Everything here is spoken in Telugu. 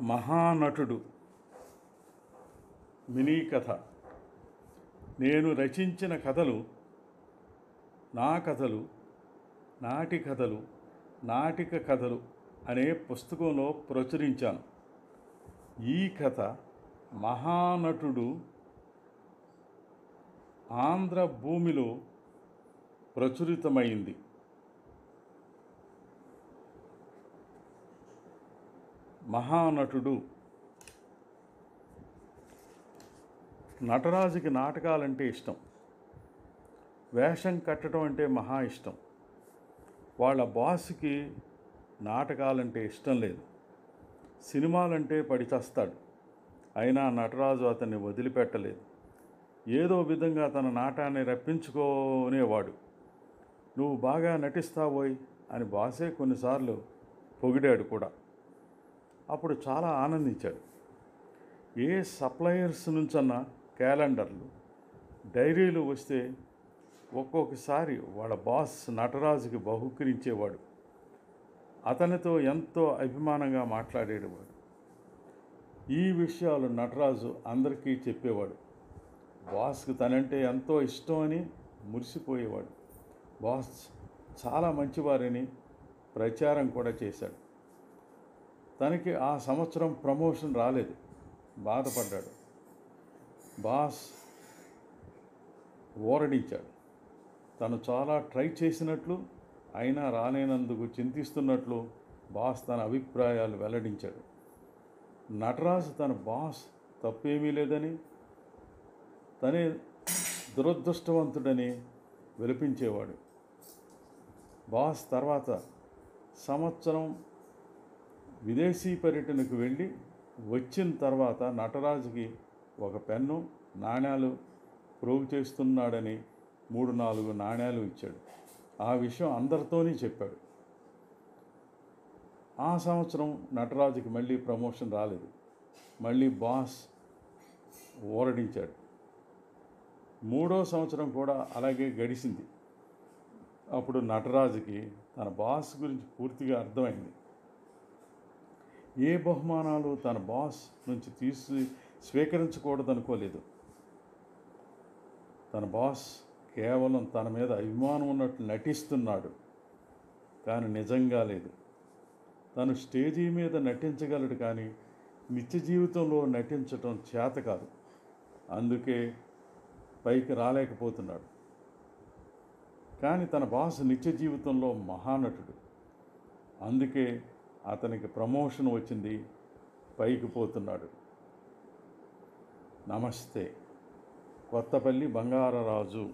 మహానటుడు మినీ కథ. నేను రచించిన కథలు, నా కథలు, నాటి కథలు, నాటిక కథలు అనే పుస్తకంలో ప్రచురించాను. ఈ కథ మహానటుడు ఆంధ్ర భూమిలో ప్రచురితమైంది. మహానటుడు. నటరాజుకి నాటకాలంటే ఇష్టం, వేషం కట్టడం అంటే మహా ఇష్టం. వాళ్ళ బాస్కి నాటకాలంటే ఇష్టం లేదు, సినిమాలంటే పడి చస్తాడు. అయినా నటరాజు అతన్ని వదిలిపెట్టలేదు. ఏదో విధంగా తన నాటాన్ని రప్పించుకునేవాడు. నువ్వు బాగా నటిస్తావోయ్ అని బాసే కొన్నిసార్లు పొగిడాడు కూడా. అప్పుడు చాలా ఆనందించాడు. ఏ సప్లయర్స్ నుంచన్నా క్యాలెండర్లు, డైరీలు వస్తే ఒక్కొక్కసారి వాళ్ళ బాస్ నటరాజుకి బహుకరించేవాడు. అతనితో ఎంతో అభిమానంగా మాట్లాడేవాడు. ఈ విషయాలు నటరాజు అందరికీ చెప్పేవాడు. బాస్కి తనంటే ఎంతో ఇష్టం అని మురిసిపోయేవాడు. బాస్ చాలా మంచివారని ప్రచారం కూడా చేశాడు. తనకి ఆ సంవత్సరం ప్రమోషన్ రాలేదు, బాధపడ్డాడు. బాస్ ఓరడించాడు. తను చాలా ట్రై చేసినట్లు, అయినా రాలేనందుకు చింతిస్తున్నట్లు బాస్ తన అభిప్రాయాలు వెల్లడించాడు. నటరాజు తన బాస్ తప్పేమీ లేదని, తనే దురదృష్టవంతుడని విలపించేవాడు. బాస్ తర్వాత సంవత్సరం విదేశీ పర్యటనకు వెళ్ళి వచ్చిన తర్వాత నటరాజుకి ఒక పెన్ను, నాణ్యాలు ప్రోగు చేస్తున్నాడని 3-4 నాణ్యాలు ఇచ్చాడు. ఆ విషయం అందరితోనే చెప్పాడు. ఆ సంవత్సరం నటరాజుకి మళ్ళీ ప్రమోషన్ రాలేదు. మళ్ళీ బాస్ ఓరడించాడు. 3వ సంవత్సరం కూడా అలాగే గడిచింది. అప్పుడు నటరాజుకి తన బాస్ గురించి పూర్తిగా అర్థమైంది. ఏ బహుమానాలు తన బాస్ నుంచి స్వీకరించకూడదనుకోలేదు. తన బాస్ కేవలం తన మీద అభిమానం ఉన్నట్లు నటిస్తున్నాడు, కానీ నిజంగా లేదు. తను స్టేజీ మీద నటించగలడు, కానీ నిత్య జీవితంలో నటించటం చేత కాదు. అందుకే పైకి రాలేకపోతున్నాడు. కానీ తన బాస్ నిత్య జీవితంలో మహానటుడు. అందుకే అతనికి ప్రమోషన్ వచ్చింది, పైకి పోతున్నాడు. నమస్తే. కొత్తపల్లి బంగారరాజు.